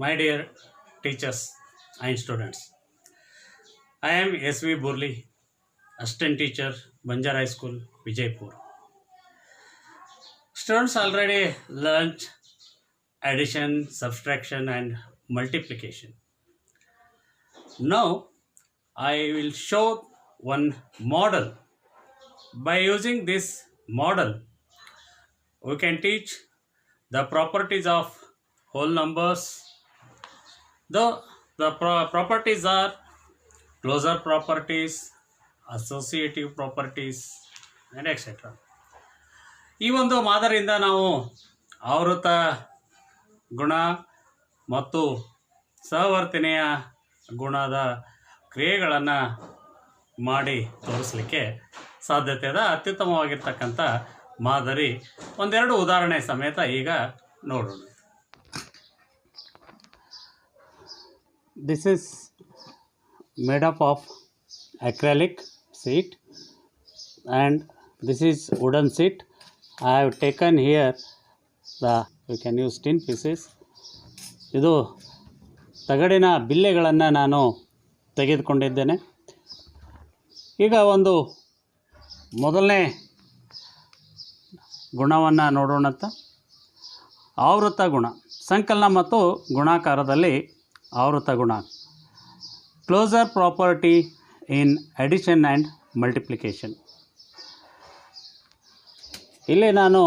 My dear teachers and students, I am S.V. Burli, assistant teacher, Banjar High School, Vijaypur. Students already learned addition, subtraction, and multiplication. Now, I will show one model. By using this model, we can teach the properties of whole numbers. The properties are closure properties, associative properties, and etc. ಈ ಒಂದು ಮಾದರಿಯಿಂದ ನಾವು ಆವೃತ ಗುಣ ಮತ್ತು ಸಹವರ್ತನೆಯ ಗುಣದ ಕ್ರಿಯೆಗಳನ್ನು ಮಾಡಿ ತೋರಿಸಲಿಕ್ಕೆ ಸಾಧ್ಯತೆ ಇದೆ. ಅತ್ಯುತ್ತಮವಾಗಿರ್ತಕ್ಕಂಥ ಮಾದರಿ ಒಂದೆರಡು ಉದಾಹರಣೆ ಸಮೇತ ಈಗ ನೋಡೋಣ. This is made up of acrylic sheet and this is wooden sheet. I have taken here we can use tin pieces. ಇದು ತಗಡಿನ ಬಿಲ್ಲೆಗಳನ್ನು ನಾನು ತೆಗೆದುಕೊಂಡಿದ್ದೇನೆ. ಈಗ ಒಂದು ಮೊದಲನೇ ಗುಣವನ್ನು ನೋಡೋಣಂತ. ಆವೃತ್ತ ಗುಣ, ಸಂಕಲನ ಮತ್ತು ಗುಣಾಕಾರದಲ್ಲಿ ಆವೃತ್ತ ಗುಣ. Closure property in addition and multiplication. ಇಲ್ಲಿ ನಾನು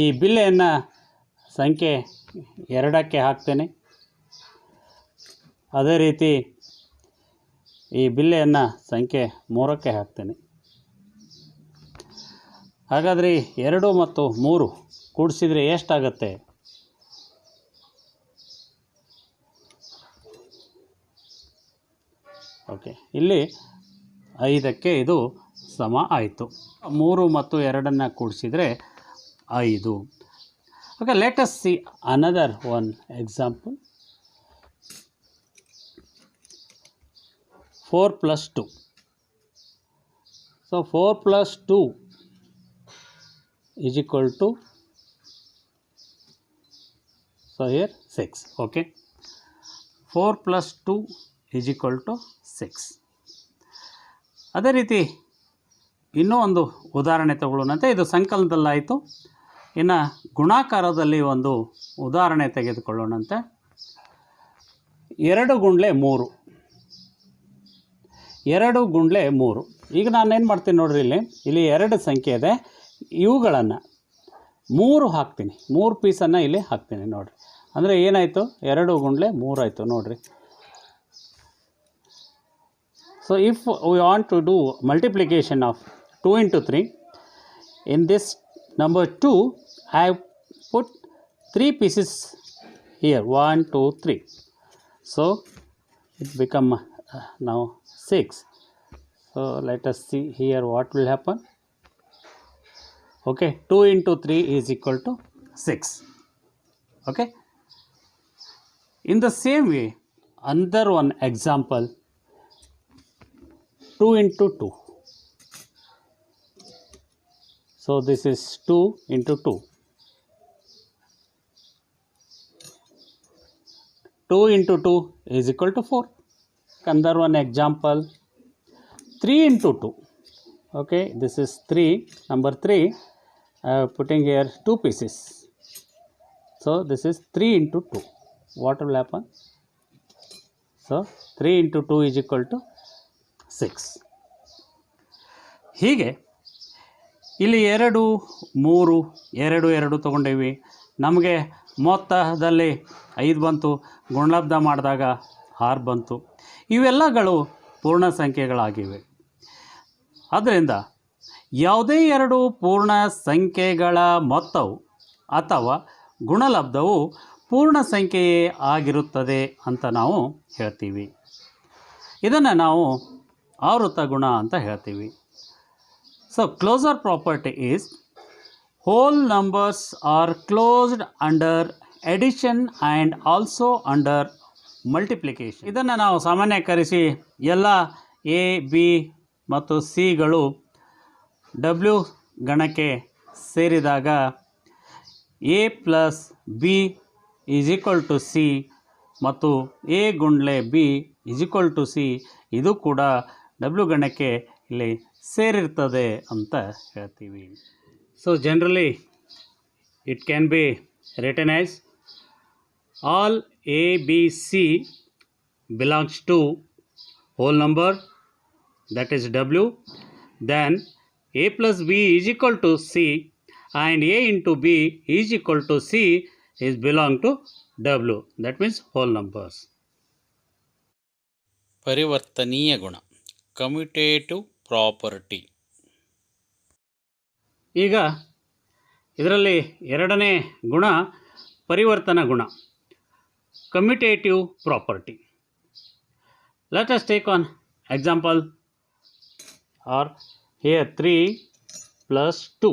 ಈ ಬಿಲ್ಲೆಯನ್ನು ಸಂಖ್ಯೆ 2ಕ್ಕೆ ಹಾಕ್ತೇನೆ. ಅದೇ ರೀತಿ ಈ ಬಿಲ್ಲೆಯನ್ನು ಸಂಖ್ಯೆ 3ಕ್ಕೆ ಹಾಕ್ತೇನೆ. ಹಾಗಾದರೆ 2 ಮತ್ತು 3 ಕೂಡಿಸಿದರೆ ಎಷ್ಟಾಗುತ್ತೆ? ಓಕೆ, ಇಲ್ಲಿ 5ಕ್ಕೆ ಇದು ಸಮ ಆಯಿತು. 3 ಮತ್ತು 2ನ್ನು ಕೂಡಿಸಿದರೆ 5. Okay, let us see another one example. 4 plus 2. So 4 plus 2 is equal to, so here 6. Okay, 4 plus 2 is equal to 6. ಅದೇ ರೀತಿ ಇನ್ನೂ ಒಂದು ಉದಾಹರಣೆ ತಗೊಳ್ಳೋಣಂತೆ. ಇದು ಸಂಕಲನದಲ್ಲಾಯಿತು. ಇನ್ನು ಗುಣಾಕಾರದಲ್ಲಿ ಒಂದು ಉದಾಹರಣೆ ತೆಗೆದುಕೊಳ್ಳೋಣಂತೆ. 2 ಗುಂಡ್ಲೆ 3. 2 ಗುಂಡ್ಲೆ 3. ಈಗ ನಾನೇನು ಮಾಡ್ತೀನಿ ನೋಡ್ರಿ, ಇಲ್ಲಿ 2 ಸಂಖ್ಯೆ ಇದೆ. ಇವುಗಳನ್ನು 3 ಹಾಕ್ತೀನಿ. 3 ಪೀಸನ್ನು ಇಲ್ಲಿ ಹಾಕ್ತೀನಿ ನೋಡಿರಿ. ಅಂದರೆ ಏನಾಯಿತು? 2 ಗುಂಡ್ಲೆ 3 ಆಯಿತು ನೋಡಿರಿ. So if we want to do multiplication of 2 into 3, in this number 2, I have put 3 pieces here, 1, 2, 3. So it become now 6. So let us see here what will happen. Okay, 2 into 3 is equal to 6. Okay. In the same way, another one example, 2 into 2. So this is 2 into 2. 2 into 2 is equal to 4. Another one example, 3 into 2. Okay, this is 3. Number 3, I am putting here 2 pieces. So this is 3 into 2. What will happen? So 3 into 2 is equal to 6. ಹೀಗೆ ಇಲ್ಲಿ 2, 3, 2, 2 ತೊಗೊಂಡೇವಿ. ನಮಗೆ ಮೊತ್ತದಲ್ಲಿ 5 ಬಂತು. ಗುಣಲಬ್ಧ ಮಾಡಿದಾಗ 6 ಬಂತು. ಇವೆಲ್ಲಗಳು ಪೂರ್ಣ ಸಂಖ್ಯೆಗಳಾಗಿವೆ. ಆದ್ದರಿಂದ ಯಾವುದೇ 2 ಪೂರ್ಣ ಸಂಖ್ಯೆಗಳ ಮೊತ್ತವು ಅಥವಾ ಗುಣಲಬ್ಧವು ಪೂರ್ಣ ಸಂಖ್ಯೆಯೇ ಆಗಿರುತ್ತದೆ ಅಂತ ನಾವು ಹೇಳ್ತೀವಿ. ಇದನ್ನು ನಾವು ಆವೃತ್ತ ಗುಣ ಅಂತ ಹೇಳ್ತೀವಿ. So closure property is whole numbers are closed under addition and also under multiplication. ಇದನ್ನು ನಾವು ಸಾಮಾನ್ಯೀಕರಿಸಿ ಎಲ್ಲ ಎ, ಬಿ ಮತ್ತು ಸಿಗಳು ಡಬ್ಲ್ಯೂ ಗಣಕ್ಕೆ ಸೇರಿದಾಗ A plus B is equal to C ಮತ್ತು ಎ ಗುಂಡ್ಲೆ B is equal to C ಇದು ಕೂಡ ಡಬ್ಲ್ಯೂ ಗಣಕ್ಕೆ ಇಲ್ಲಿ ಸೇರಿರ್ತದೆ ಅಂತ ಹೇಳ್ತೀವಿ. So generally it can be written as all a b c belongs to whole number, that is w, then a plus b is equal to c and a into b is equal to c is belong to w, that means whole numbers. ಪರಿವರ್ತನೀಯ ಗುಣ commutative property. ಈಗ ಇದರಲ್ಲಿ ಎರಡನೇ ಗುಣ ಪರಿವರ್ತನಾ ಗುಣ, commutative property. Let us take one example, or here 3 plus 2.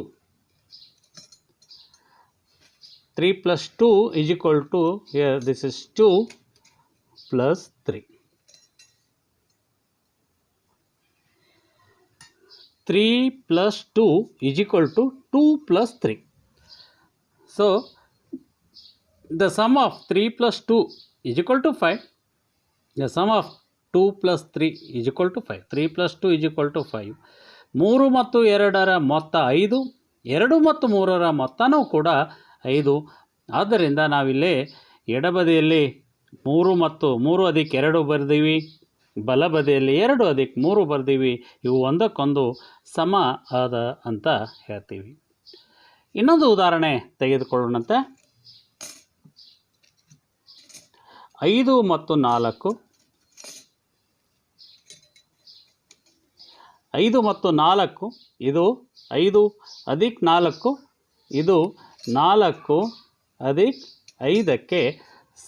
3 plus 2 is equal to, here this is 2 plus 3. 3 plus 2 is equal to 2 plus 3. So the sum of 3 plus 2 is equal to 5. The sum of 2 plus 3 is equal to 5. 3 plus 2 is equal to 5. 3 ಮತ್ತು 2ರ ಮೊತ್ತ 5, 2 ಮತ್ತು 3ರ ಮೊತ್ತನೂ ಕೂಡ 5. ಆದ್ದರಿಂದ ನಾವಿಲ್ಲಿ ಎಡಬದಿಯಲ್ಲಿ 3 ಮತ್ತು 3 ಅಧಿಕ 2 ಬರೆದೀವಿ, ಬಲಬದಿಯಲ್ಲಿ 2 ಅಧಿಕ 3 ಬರೆದೀವಿ. ಇವು ಒಂದಕ್ಕೊಂದು ಸಮ ಆದ ಅಂತ ಹೇಳ್ತೀವಿ. ಇನ್ನೊಂದು ಉದಾಹರಣೆ ತೆಗೆದುಕೊಳ್ಳೋಣಂತೆ. 5 ಮತ್ತು 4, 5 ಮತ್ತು 4 ಇದು 5 ಅಧಿಕ 4, ಇದು 4 ಅಧಿಕ 5ಕ್ಕೆ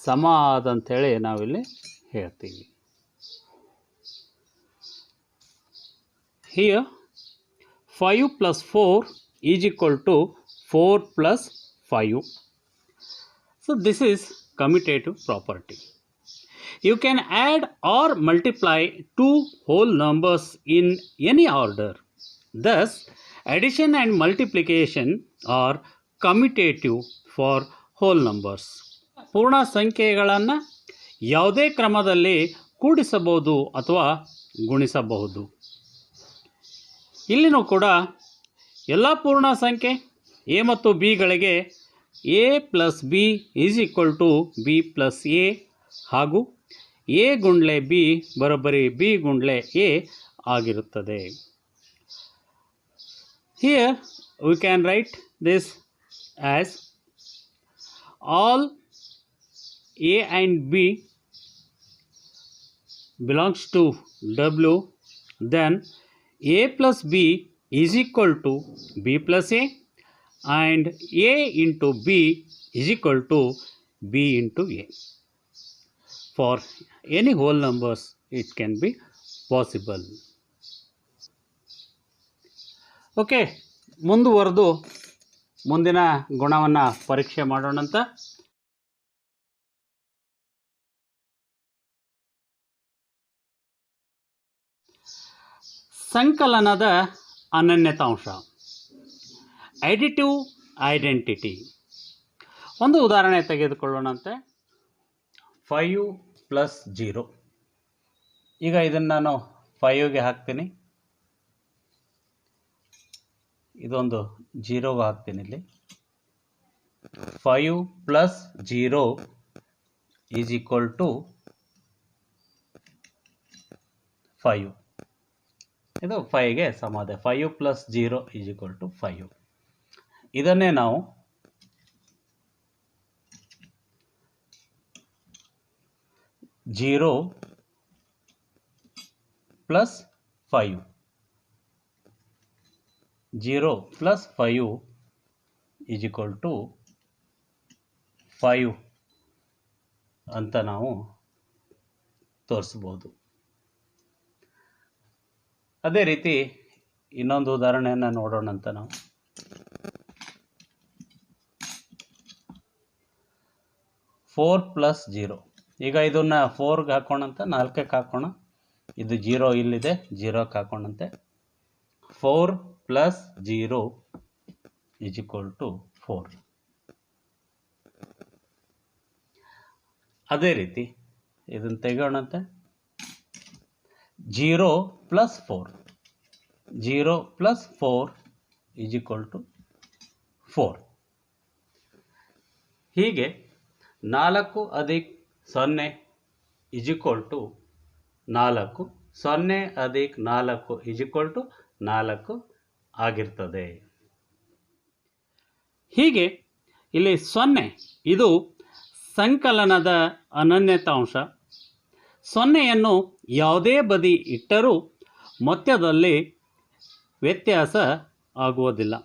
ಸಮ ಆದಂಥೇಳಿ ನಾವಿಲ್ಲಿ ಹೇಳ್ತೀವಿ. Here 5 plus 4 is equal to 4 plus 5. So this is commutative property. You can add or multiply two whole numbers in any order. Thus, addition and multiplication are commutative for whole numbers. ಪೂರ್ಣ ಸಂಖ್ಯೆಗಳನ್ನು ಯಾವುದೇ ಕ್ರಮದಲ್ಲಿ ಕೂಡಿಸಬಹುದು ಅಥವಾ ಗುಣಿಸಬಹುದು. ಇಲ್ಲಿನೂ ಕೂಡ ಎಲ್ಲ ಪೂರ್ಣ ಸಂಖ್ಯೆ ಎ ಮತ್ತು ಬಿಗಳಿಗೆ A plus B is equal to B plus A ಹಾಗೂ ಎ ಗುಂಡ್ಲೆ ಬಿ ಬರೋಬ್ಬರಿ ಬಿ ಗುಂಡ್ಲೆ ಎ ಆಗಿರುತ್ತದೆ. Here we can write this as all A and B belongs to W, then a plus b is equal to b plus a and a into b is equal to b into a. For any whole numbers it can be possible. Okay, ಮುಂದುವರೆದು ಮುಂದಿನ ಗುಣವನ್ನು ಪರೀಕ್ಷೆ ಮಾಡೋಣಂತ. ಸಂಕಲನದ ಅನನ್ಯತಾಂಶ, additive identity. ಒಂದು ಉದಾಹರಣೆ ತೆಗೆದುಕೊಳ್ಳೋಣಂತೆ. 5 plus 0. ಈಗ ಇದನ್ನು ನಾನು 5ಗೆ ಹಾಕ್ತೀನಿ, ಇದೊಂದು 0ಗೆ ಹಾಕ್ತೀನಿ. ಇಲ್ಲಿ 5 ಪ್ಲಸ್ 0 ಈಸ್ ಈಕ್ವಲ್ ಟು 5. ಇದು 5ಗೆ ಸಮ ಇದೆ. 5 ಪ್ಲಸ್ 0 ಈಸ್ ಈಕ್ವಲ್ ಟು 5. ಇದನ್ನೇ ನಾವು zero plus 5 is equal to 5 ಅಂತ ನಾವು ತೋರಿಸ್ಬೋದು. ಅದೇ ರೀತಿ ಇನ್ನೊಂದು ಉದಾಹರಣೆಯನ್ನು ನೋಡೋಣಂತ ನಾವು. 4 ಪ್ಲಸ್ 0. ಈಗ ಇದನ್ನು 4ಗೆ ಹಾಕೋಣಂತ, 4ಕ್ಕೆ ಹಾಕೋಣ. ಇದು 0 ಇಲ್ಲಿದೆ, 0ಕ್ಕೆ ಹಾಕೋಣಂತೆ. 4 ಪ್ಲಸ್ 0 ಈಸ್ ಈಕ್ವಲ್ ಟು 4. ಅದೇ ರೀತಿ ಇದನ್ನು ತೆಗೋಣಂತೆ 0 + 4 0 + 4 = 4. ಹೀಗೆ 4 + 0 = 4 0 + 4 = 4 ಆಗಿರ್ತದೆ. ಹೀಗೆ ಇಲ್ಲಿ 0 ಇದು ಸಂಕಲನದ ಅನನ್ಯತಾಂಶ. 0ಯನ್ನು ಯಾವುದೇ ಬದಿ ಇಟ್ಟರೂ ಮೊತ್ತದಲ್ಲಿ ವ್ಯತ್ಯಾಸ ಆಗುವುದಿಲ್ಲ.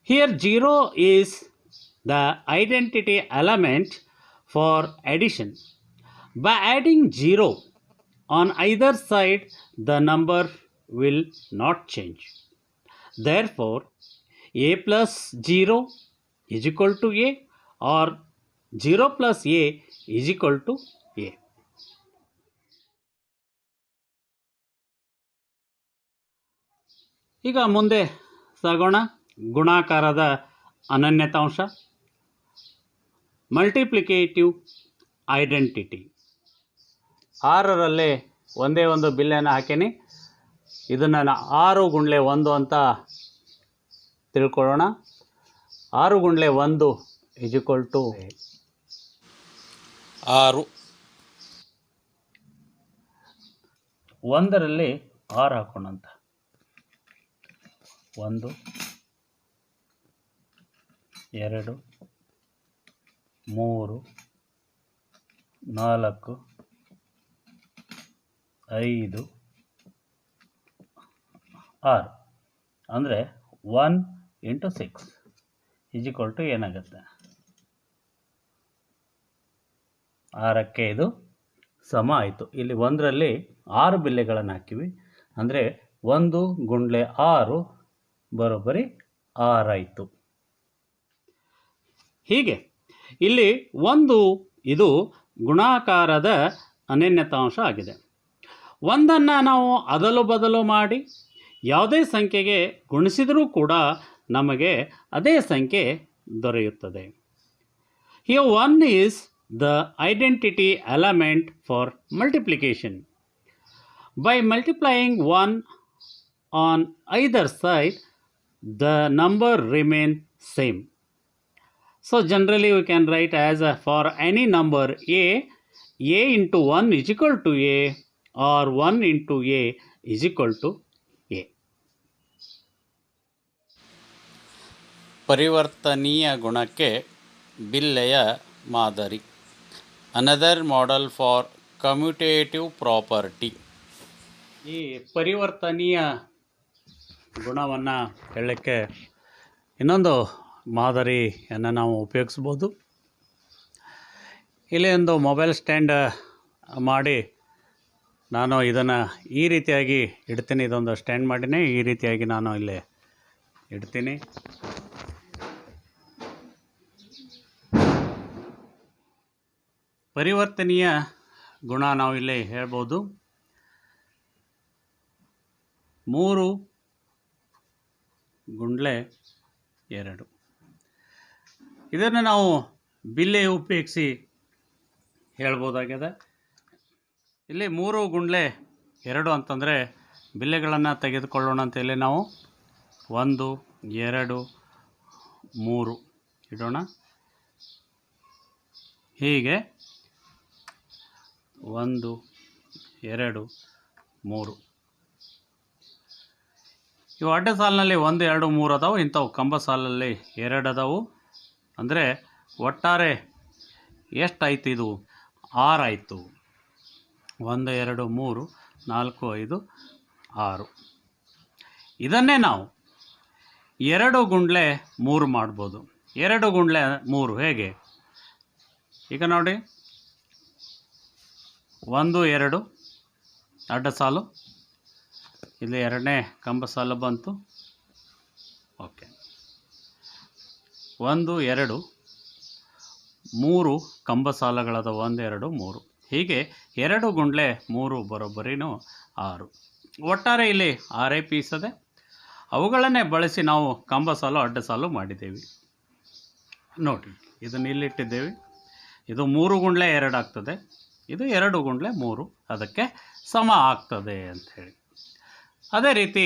Here 0 is the identity element for addition. By adding 0 on either side, the number will not change. Therefore, a plus 0 is equal to a, or 0 plus a is equal to a. ಈಗ ಮುಂದೆ ಸಾಗೋಣ. ಗುಣಾಕಾರದ ಅನನ್ಯತಾಂಶ, multiplicative identity. 6ರಲ್ಲಿ ಒಂದೇ ಒಂದು ಬಿಲ್ಲನ್ನು ಹಾಕೀನಿ. ಇದನ್ನು 6 × 1 ಅಂತ ತಿಳ್ಕೊಳ್ಳೋಣ. 6 × 1 = 6. 1ರಲ್ಲಿ 6 ಹಾಕೋಣಂತ. 1 2 3 4 5 6 ಅಂದರೆ 1 × 6 ಏನಾಗುತ್ತೆ? 6ಕ್ಕೆ ಇದು ಸಮ ಆಯಿತು. ಇಲ್ಲಿ 1ರಲ್ಲಿ 6 ಬಿಲ್ಲೆಗಳನ್ನು ಹಾಕಿವಿ, ಅಂದರೆ 1 × 6 = 6 ಆಯಿತು. ಹೀಗೆ ಇಲ್ಲಿ 1 ಇದು ಗುಣಾಕಾರದ ಅನನ್ಯತಾಂಶ ಆಗಿದೆ. 1ಅನ್ನು ನಾವು ಅದಲು ಬದಲು ಮಾಡಿ ಯಾವುದೇ ಸಂಖ್ಯೆಗೆ ಗುಣಿಸಿದರೂ ಕೂಡ ನಮಗೆ ಅದೇ ಸಂಖ್ಯೆ ದೊರೆಯುತ್ತದೆ. Here 1 is the identity element for multiplication. By multiplying 1 on either side, the number remains same. So generally we can write as for any number a into 1 is equal to a, or 1 into a is equal to a. ಪರಿವರ್ತನೀಯ ಗುಣಕ್ಕೆ ಬಿಲ್ಲೆಯ ಮಾದರಿ. Another model for commutative property. ಈ ಪರಿವರ್ತನೀಯ ಗುಣವನ್ನು ಹೇಳಲಿಕ್ಕೆ ಇನ್ನೊಂದು ಮಾದರಿಯನ್ನು ನಾವು ಉಪಯೋಗಿಸ್ಬೋದು. ಇಲ್ಲಿ ಒಂದು ಮೊಬೈಲ್ ಸ್ಟ್ಯಾಂಡ್ ಮಾಡಿ ನಾನು ಇದನ್ನು ಈ ರೀತಿಯಾಗಿ ಇಡ್ತೀನಿ. ಇದೊಂದು ಸ್ಟ್ಯಾಂಡ್ ಮಾಡಿನೇ ಈ ರೀತಿಯಾಗಿ ನಾನು ಇಲ್ಲಿ ಇಡ್ತೀನಿ. ಪರಿವರ್ತನೀಯ ಗುಣ ನಾವು ಇಲ್ಲಿ ಹೇಳ್ಬೋದು 3 × 2. ಇದನ್ನು ನಾವು ಬಿಲ್ಲೆ ಉಪಯೋಗಿಸಿ ಹೇಳ್ಬೋದಾಗಿದೆ. ಇಲ್ಲಿ 3 × 2 ಅಂತಂದರೆ ಬಿಲ್ಲೆಗಳನ್ನು ತೆಗೆದುಕೊಳ್ಳೋಣ ಅಂತ ಇಲ್ಲಿ ನಾವು 1 2 3 ಇಡೋಣ. ಹೀಗೆ 1 2 3 ಇವು ಅಡ್ಡ ಸಾಲಿನಲ್ಲಿ 1 2 3 ಅದಾವು. ಇಂಥವು ಕಂಬ ಸಾಲಲ್ಲಿ 2 ಅದಾವು. ಅಂದರೆ ಒಟ್ಟಾರೆ ಎಷ್ಟಾಯಿತು? ಇದು 6 ಆಯಿತು. 1 2 3 4 5 6. ಇದನ್ನೇ ನಾವು 2 × 3 ಮಾಡ್ಬೋದು. 2 × 3 ಹೇಗೆ? ಈಗ ನೋಡಿ, 1 2 ಅಡ್ಡ ಸಾಲು, ಇಲ್ಲಿ 2ನೇ ಕಂಬ ಸಾಲು ಬಂತು. ಓಕೆ, 1 2 3 ಕಂಬ ಸಾಲುಗಳದ 1 2 3. ಹೀಗೆ 2 × 3 ಬರೋಬ್ಬರಿನೂ 6. ಒಟ್ಟಾರೆ ಇಲ್ಲಿ 6 ಪೀಸ್ ಇದೆ. ಅವುಗಳನ್ನೇ ಬಳಸಿ ನಾವು ಕಂಬ ಸಾಲು ಅಡ್ಡ ಸಾಲು ಮಾಡಿದ್ದೇವೆ. ನೋಡಿ, ಇದನ್ನು ಇಲ್ಲಿಟ್ಟಿದ್ದೇವೆ. ಇದು 3 ಗುಂಡ್ಲೆ 2 ಆಗ್ತದೆ, ಇದು 2 ಗುಂಡ್ಲೆ 3 ಅದಕ್ಕೆ ಸಮ ಆಗ್ತದೆ ಅಂಥೇಳಿ. ಅದೇ ರೀತಿ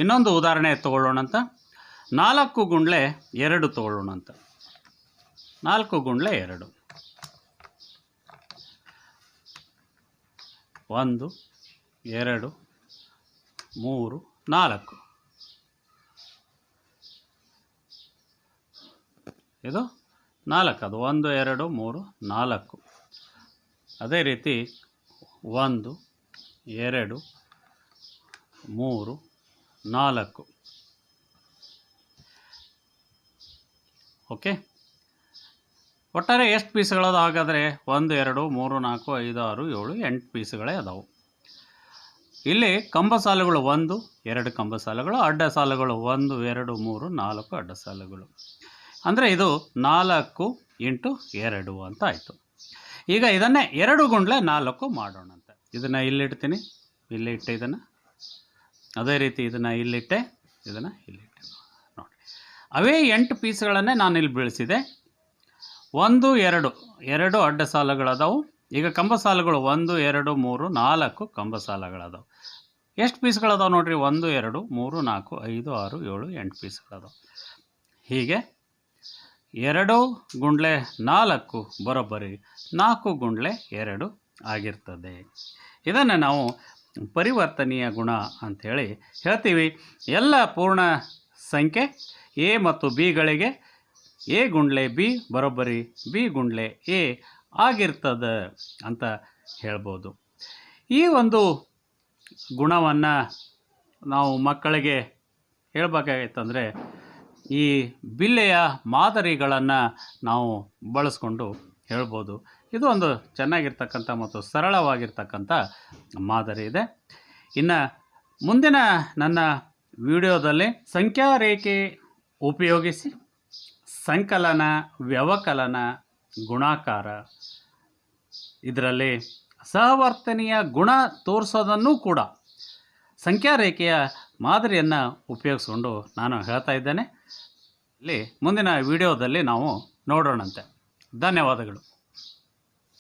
ಇನ್ನೊಂದು ಉದಾಹರಣೆ ತಗೊಳ್ಳೋಣಂತ. 4 ಗುಂಡ್ಲೆ 2 ತಗೊಳ್ಳೋಣಂತ. 4 ಗುಂಡ್ಲೆ 2 1 2 3 4. ಇದು 4, ಅದು 1 2 3 4. ಅದೇ ರೀತಿ 1 2 3 4. ಓಕೆ, ಒಟ್ಟಾರೆ ಎಷ್ಟು ಪೀಸ್ಗಳದು ಹಾಗಾದರೆ? 1 2 3 4 5 6 7 8 ಪೀಸ್ಗಳೇ ಅದಾವು. ಇಲ್ಲಿ ಕಂಬ ಸಾಲುಗಳು 1 2 ಕಂಬ ಸಾಲುಗಳು, ಅಡ್ಡ ಸಾಲುಗಳು 1 2 3 4 ಅಡ್ಡ ಸಾಲುಗಳು. ಅಂದರೆ ಇದು 4 × 2 ಅಂತ ಆಯಿತು. ಈಗ ಇದನ್ನೇ 2 ಗುಂಡ್ಲೆ 4 ಮಾಡೋಣ ಅಂತ. ಇದನ್ನು ಇಲ್ಲಿಡ್ತೀನಿ, ಇಲ್ಲಿ ಇಟ್ಟೆ ಇದನ್ನು. ಅದೇ ರೀತಿ ಇದನ್ನು ಇಲ್ಲಿಟ್ಟೆ, ಇದನ್ನು ಇಲ್ಲಿಟ್ಟೆ. ನೋಡಿ, ಅವೇ 8 ಪೀಸ್ಗಳನ್ನೇ ನಾನು ಇಲ್ಲಿ ಬೀಳಿಸಿದೆ. 1 2 2 ಅಡ್ಡ ಸಾಲುಗಳದಾವು. ಈಗ ಕಂಬ ಸಾಲುಗಳು 1 2 3 4 ಕಂಬ ಸಾಲುಗಳದಾವು. ಎಷ್ಟು ಪೀಸ್ಗಳದಾವೆ ನೋಡಿರಿ? 1 2 3 4 5 6 7 8 ಪೀಸ್ಗಳದಾವೆ. ಹೀಗೆ 2 ಗುಂಡ್ಲೆ 4 ಬರೋಬ್ಬರಿ 4 ಗುಂಡ್ಲೆ 2 ಆಗಿರ್ತದೆ. ಇದನ್ನು ನಾವು ಪರಿವರ್ತನೀಯ ಗುಣ ಅಂಥೇಳಿ ಹೇಳ್ತೀವಿ. ಎಲ್ಲ ಪೂರ್ಣ ಸಂಖ್ಯೆ ಎ ಮತ್ತು ಬಿಗಳಿಗೆ ಎ ಗುಂಡ್ಲೆ ಬಿ ಬರೋಬ್ಬರಿ ಬಿ ಗುಂಡ್ಲೆ ಎ ಆಗಿರ್ತದೆ ಅಂತ ಹೇಳ್ಬೋದು. ಈ ಒಂದು ಗುಣವನ್ನು ನಾವು ಮಕ್ಕಳಿಗೆ ಹೇಳಬೇಕಾಗಿತ್ತಂದರೆ ಈ ಬಿಲ್ಲೆಯ ಮಾದರಿಗಳನ್ನು ನಾವು ಬಳಸ್ಕೊಂಡು ಹೇಳ್ಬೋದು. ಇದು ಒಂದು ಚೆನ್ನಾಗಿರ್ತಕ್ಕಂಥ ಮತ್ತು ಸರಳವಾಗಿರ್ತಕ್ಕಂಥ ಮಾದರಿ ಇದೆ. ಇನ್ನು ಮುಂದಿನ ನನ್ನ ವಿಡಿಯೋದಲ್ಲಿ ಸಂಖ್ಯಾ ರೇಖೆ ಉಪಯೋಗಿಸಿ ಸಂಕಲನ, ವ್ಯವಕಲನ, ಗುಣಾಕಾರ, ಇದರಲ್ಲಿ ಸಹವರ್ತನೀಯ ಗುಣ ತೋರಿಸೋದನ್ನು ಕೂಡ ಸಂಖ್ಯಾ ರೇಖೆಯ ಮಾದರಿಯನ್ನು ಉಪಯೋಗಿಸ್ಕೊಂಡು ನಾನು ಹೇಳ್ತಾ ಇದ್ದೇನೆ. ಇಲ್ಲಿ ಮುಂದಿನ ವಿಡಿಯೋದಲ್ಲಿ ನಾವು ನೋಡೋಣಂತೆ. ಧನ್ಯವಾದಗಳು.